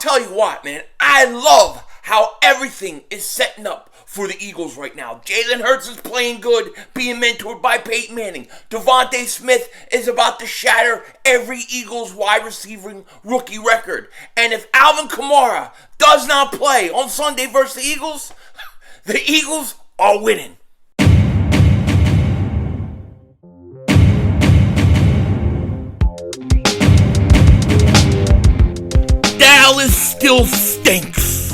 tell you what, man, I love how everything is setting up for the Eagles right now. Jalen Hurts is playing good, being mentored by Peyton Manning. Devonta Smith is about to shatter every Eagles wide receiver rookie record. And if Alvin Kamara does not play on Sunday versus the Eagles are winning. Dallas still stinks.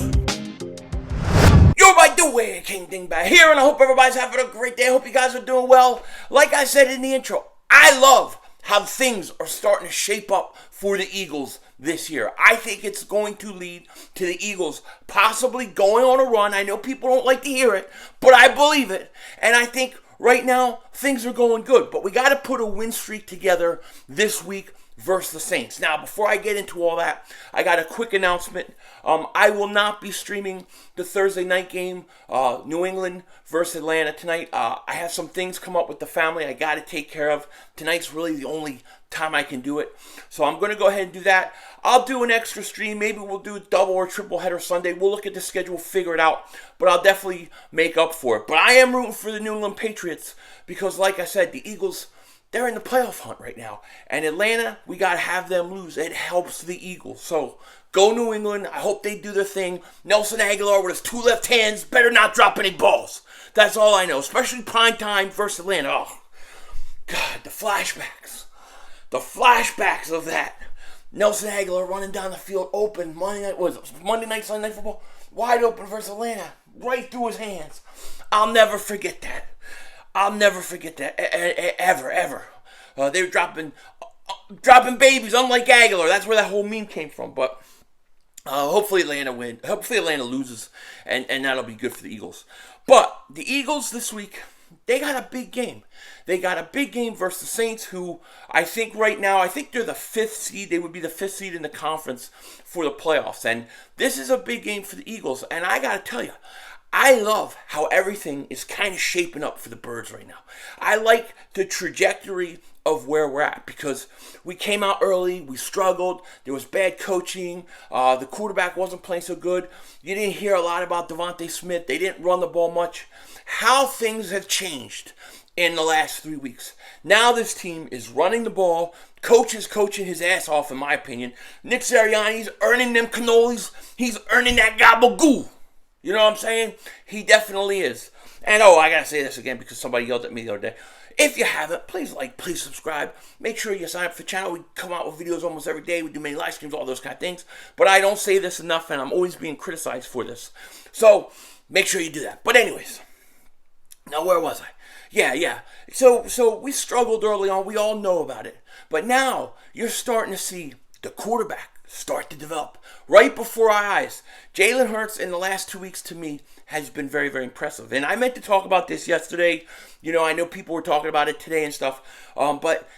You're by the way, King Dingbat here, and I hope everybody's having a great day. I hope you guys are doing well. Like I said in the intro, I love how things are starting to shape up for the Eagles this year. I think it's going to lead to the Eagles possibly going on a run. I know people don't like to hear it, but I believe it. And I think right now things are going good. But we got to put a win streak together this week versus the Saints. Now, before I get into all that, I got a quick announcement. I will not be streaming the Thursday night game, New England versus Atlanta tonight. I have some things come up with the family I got to take care of. Tonight's really the only time I can do it. So I'm going to go ahead and do that. I'll do an extra stream. Maybe we'll do a double or triple header Sunday. We'll look at the schedule, figure it out. But I'll definitely make up for it. But I am rooting for the New England Patriots because, like I said, the Eagles, they're in the playoff hunt right now. And Atlanta, we got to have them lose. It helps the Eagles. So go New England. I hope they do their thing. Nelson Aguilar with his two left hands better not drop any balls. That's all I know. Especially primetime versus Atlanta. Oh, God, the flashbacks. The flashbacks of that. Nelson Aguilar running down the field open. Monday night, Sunday Night Football. Wide open versus Atlanta. Right through his hands. I'll never forget that. I'll never forget that, ever. They were dropping babies, unlike Aguilar. That's where that whole meme came from. But hopefully Atlanta wins. Hopefully Atlanta loses, and that'll be good for the Eagles. But the Eagles this week, they got a big game. They got a big game versus the Saints, who I think right now, I think they're the 5th seed. They would be the 5th seed in the conference for the playoffs. And this is a big game for the Eagles. And I got to tell you, I love how everything is kind of shaping up for the Birds right now. I like the trajectory of where we're at because we came out early, we struggled, there was bad coaching, the quarterback wasn't playing so good. You didn't hear a lot about Devonta Smith. They didn't run the ball much. How things have changed in the last 3 weeks. Now this team is running the ball. Coach is coaching his ass off, in my opinion. Nick Sirianni's earning them cannolis. He's earning that gabagoo. You know what I'm saying? He definitely is. And I gotta say this again because somebody yelled at me the other day. If you haven't, please like, please subscribe. Make sure you sign up for the channel. We come out with videos almost every day. We do many live streams, all those kind of things. But I don't say this enough, and I'm always being criticized for this. So make sure you do that. But anyways, now where was I? Yeah. So we struggled early on. We all know about it. But now you're starting to see the quarterback start to develop right before our eyes. Jalen Hurts in the last 2 weeks to me has been very, very impressive. And I meant to talk about this yesterday. I know people were talking about it today and stuff. But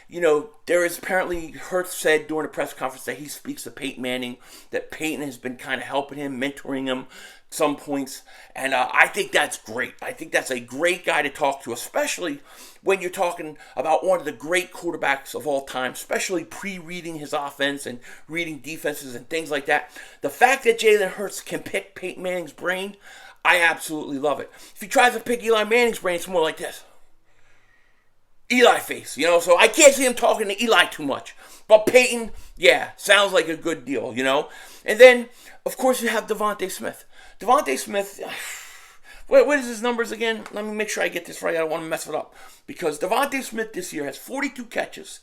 there is apparently, Hurts said during a press conference that he speaks to Peyton Manning, that Peyton has been kind of helping him, mentoring him some points. And I think that's great. I think that's a great guy to talk to, especially when you're talking about one of the great quarterbacks of all time, especially pre-reading his offense and reading defenses and things like that. The fact that Jalen Hurts can pick Peyton Manning's brain, I absolutely love it. If he tries to pick Eli Manning's brain, it's more like this. Eli face, so I can't see him talking to Eli too much. But Peyton, yeah, sounds like a good deal, And then, of course, you have Devonta Smith. Devonta Smith, what is his numbers again? Let me make sure I get this right. I don't want to mess it up. Because Devonta Smith this year has 42 catches,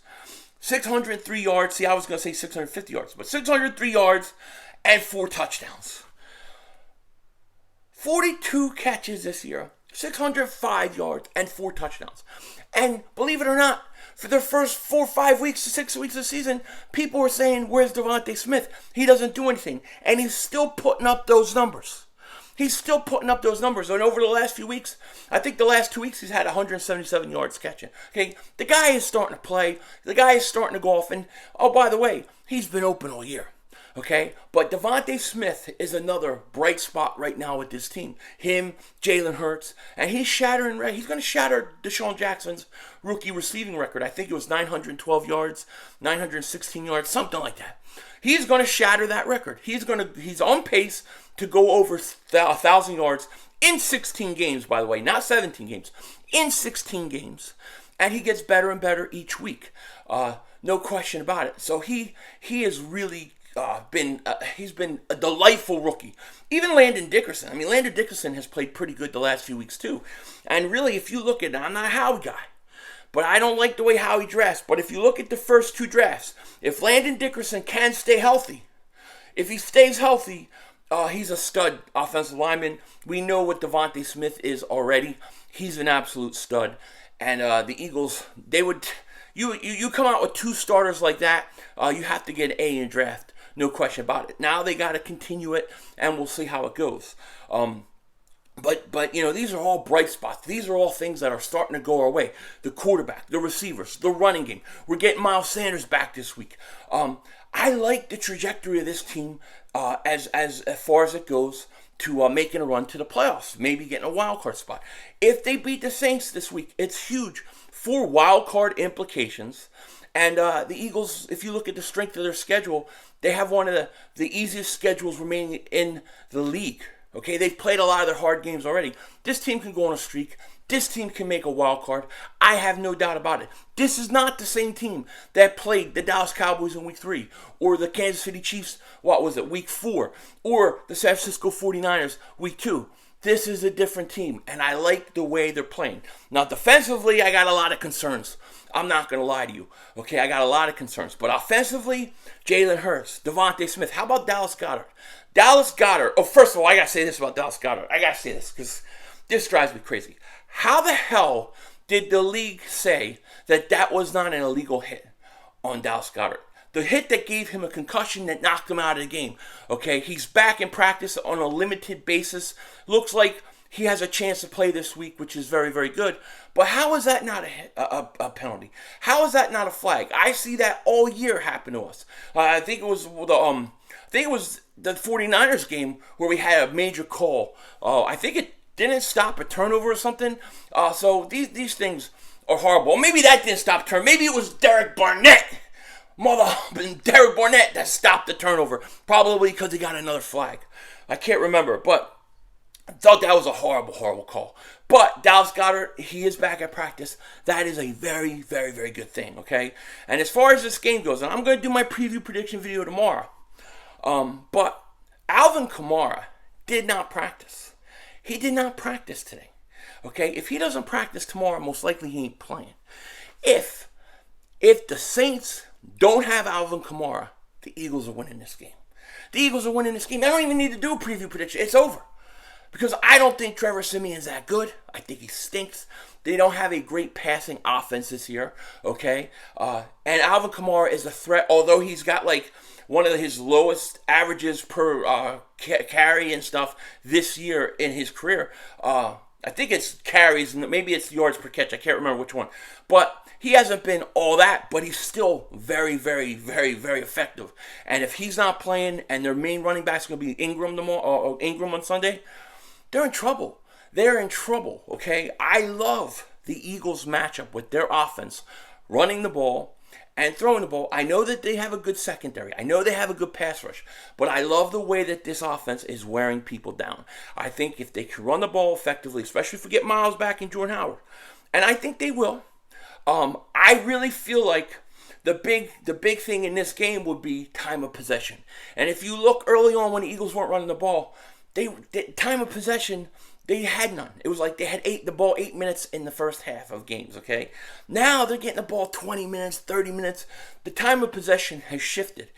603 yards. See, I was going to say 650 yards, but 603 yards and 4 touchdowns. 42 catches this year, 605 yards and 4 touchdowns. And believe it or not, for the first 4 or 5 weeks to 6 weeks of the season, people were saying, where's Devonta Smith? He doesn't do anything. And he's still putting up those numbers. He's still putting up those numbers. And over the last few weeks, I think the last 2 weeks, he's had 177 yards catching. Okay, the guy is starting to play. The guy is starting to go off. And, oh, by the way, he's been open all year. Okay, but Devonta Smith is another bright spot right now with this team. Him, Jalen Hurts, and he's shattering. He's going to shatter Deshaun Jackson's rookie receiving record. I think it was 912 yards, 916 yards, something like that. He's going to shatter that record. He's on pace to go over 1,000 yards in 16 games. By the way, not 17 games, in 16 games, and he gets better and better each week. No question about it. So he is really. He's been a delightful rookie. Even Landon Dickerson. I mean, Landon Dickerson has played pretty good the last few weeks too. And really, if you look at it, I'm not a Howie guy, but I don't like the way Howie drafts. But if you look at the first two drafts, if Landon Dickerson can stay healthy, if he stays healthy, he's a stud offensive lineman. We know what Devonta Smith is already. He's an absolute stud. And the Eagles, they would. You come out with two starters like that, you have to get an A in draft. No question about it. Now they got to continue it, and we'll see how it goes. But these are all bright spots. These are all things that are starting to go our way. The quarterback, the receivers, the running game. We're getting Miles Sanders back this week. I like the trajectory of this team as far as it goes to making a run to the playoffs, maybe getting a wild card spot. If they beat the Saints this week, it's huge for wild card implications. And the Eagles, if you look at the strength of their schedule, they have one of the easiest schedules remaining in the league. Okay, they've played a lot of their hard games already. This team can go on a streak. This team can make a wild card. I have no doubt about it. This is not the same team that played the Dallas Cowboys in Week 3, or the Kansas City Chiefs, Week 4, or the San Francisco 49ers, Week 2. This is a different team, and I like the way they're playing. Now, defensively, I got a lot of concerns. I'm not going to lie to you. Okay, I got a lot of concerns. But offensively, Jalen Hurts, Devonta Smith. How about Dallas Goedert? Dallas Goedert. Oh, first of all, I got to say this about Dallas Goedert. I got to say this because this drives me crazy. How the hell did the league say that was not an illegal hit on Dallas Goedert? The hit that gave him a concussion that knocked him out of the game. Okay, he's back in practice on a limited basis. Looks like he has a chance to play this week, which is very, very good. But how is that not a penalty? How is that not a flag? I see that all year happen to us. I think it was the 49ers game where we had a major call. I think it didn't stop a turnover or something. So these things are horrible. Maybe that didn't stop turn. Maybe it was Derek Barnett. Derek Barnett that stopped the turnover. Probably because he got another flag. I can't remember, but I thought that was a horrible, horrible call. But Dallas Goedert, he is back at practice. That is a very, very, very good thing, okay? And as far as this game goes, and I'm going to do my preview prediction video tomorrow, but Alvin Kamara did not practice. He did not practice today, okay? If he doesn't practice tomorrow, most likely he ain't playing. If the Saints don't have Alvin Kamara, the Eagles are winning this game. The Eagles are winning this game. I don't even need to do a preview prediction. It's over. Because I don't think Trevor Siemian's that good. I think he stinks. They don't have a great passing offense this year, okay? And Alvin Kamara is a threat, although he's got like one of his lowest averages per carry and stuff this year in his career. I think it's carries, maybe it's yards per catch. I can't remember which one. But he hasn't been all that, but he's still very, very, very, very effective. And if he's not playing and their main running back's going to be Ingram on Sunday, they're in trouble. They're in trouble, okay? I love the Eagles matchup with their offense, running the ball and throwing the ball. I know that they have a good secondary. I know they have a good pass rush. But I love the way that this offense is wearing people down. I think if they can run the ball effectively, especially if we get Miles back and Jordan Howard, and I think they will, I really feel like the big thing in this game would be time of possession. And if you look early on when the Eagles weren't running the ball, time of possession, they had none. It was like they had the ball 8 minutes in the first half of games, okay? Now they're getting the ball 20 minutes, 30 minutes. The time of possession has shifted.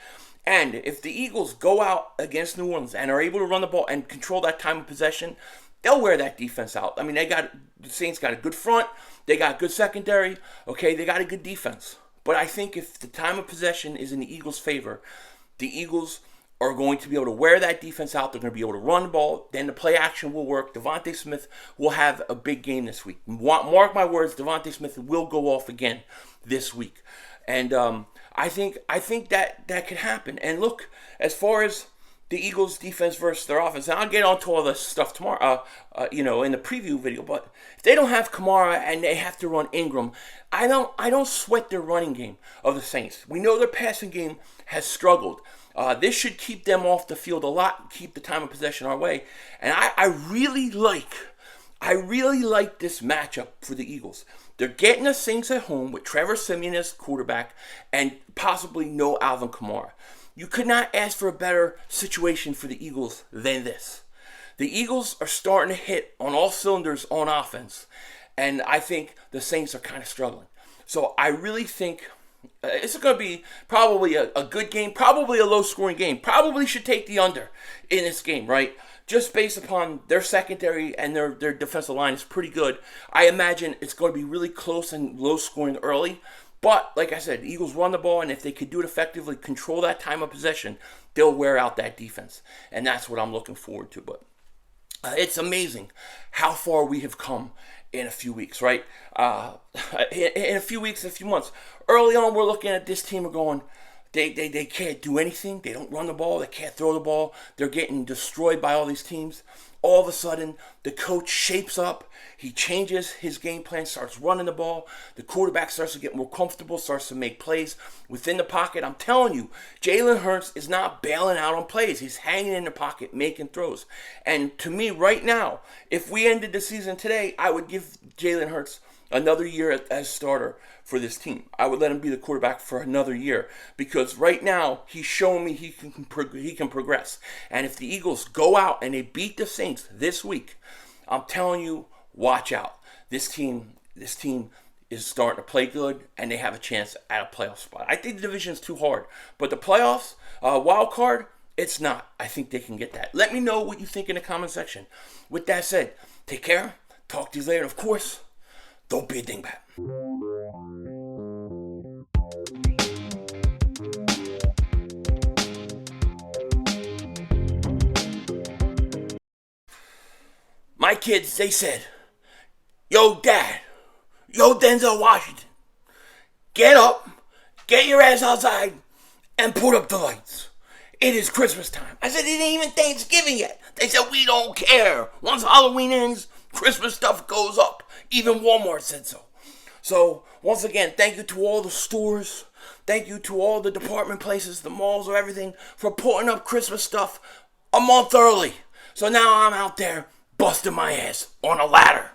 And if the Eagles go out against New Orleans and are able to run the ball and control that time of possession, they'll wear that defense out. I mean, the Saints got a good front. They got good secondary. Okay, they got a good defense. But I think if the time of possession is in the Eagles' favor, the Eagles are going to be able to wear that defense out. They're going to be able to run the ball. Then the play action will work. Devonta Smith will have a big game this week. Mark my words, Devonta Smith will go off again this week. And I think that could happen. And look, as far as the Eagles' defense versus their offense, and I'll get onto all this stuff tomorrow, in the preview video. But if they don't have Kamara and they have to run Ingram, I don't sweat their running game of the Saints. We know their passing game has struggled. This should keep them off the field a lot, keep the time of possession our way. And I really like this matchup for the Eagles. They're getting the Saints at home with Trevor Siemian as quarterback and possibly no Alvin Kamara. You could not ask for a better situation for the Eagles than this. The Eagles are starting to hit on all cylinders on offense, and I think the Saints are kind of struggling. So I really think it's going to be probably a good game, probably a low-scoring game. Probably should take the under in this game, right? Just based upon their secondary and their defensive line is pretty good. I imagine it's going to be really close and low-scoring early. But, like I said, the Eagles run the ball, and if they could do it effectively, control that time of possession, they'll wear out that defense. And that's what I'm looking forward to. But it's amazing how far we have come in a few weeks, right? In a few weeks, a few months. Early on, we're looking at this team and going, they can't do anything. They don't run the ball. They can't throw the ball. They're getting destroyed by all these teams. All of a sudden, the coach shapes up. He changes his game plan, starts running the ball. The quarterback starts to get more comfortable, starts to make plays within the pocket. I'm telling you, Jalen Hurts is not bailing out on plays. He's hanging in the pocket, making throws. And to me, right now, if we ended the season today, I would give Jalen Hurts another year as starter for this team. I would let him be the quarterback for another year because right now he's showing me he can progress. And if the Eagles go out and they beat the Saints this week, I'm telling you, watch out. This team is starting to play good, and they have a chance at a playoff spot. I think the division is too hard, but the playoffs, wild card, it's not. I think they can get that. Let me know what you think in the comment section. With that said, take care. Talk to you later. Of course, don't be a dingbat. My kids, they said, yo, Dad, yo, Denzel Washington, get up, get your ass outside, and put up the lights. It is Christmas time. I said, it ain't even Thanksgiving yet. They said, we don't care. Once Halloween ends, Christmas stuff goes up. Even Walmart said so. So, once again, thank you to all the stores. Thank you to all the department places, the malls, or everything for putting up Christmas stuff a month early. So now I'm out there busting my ass on a ladder.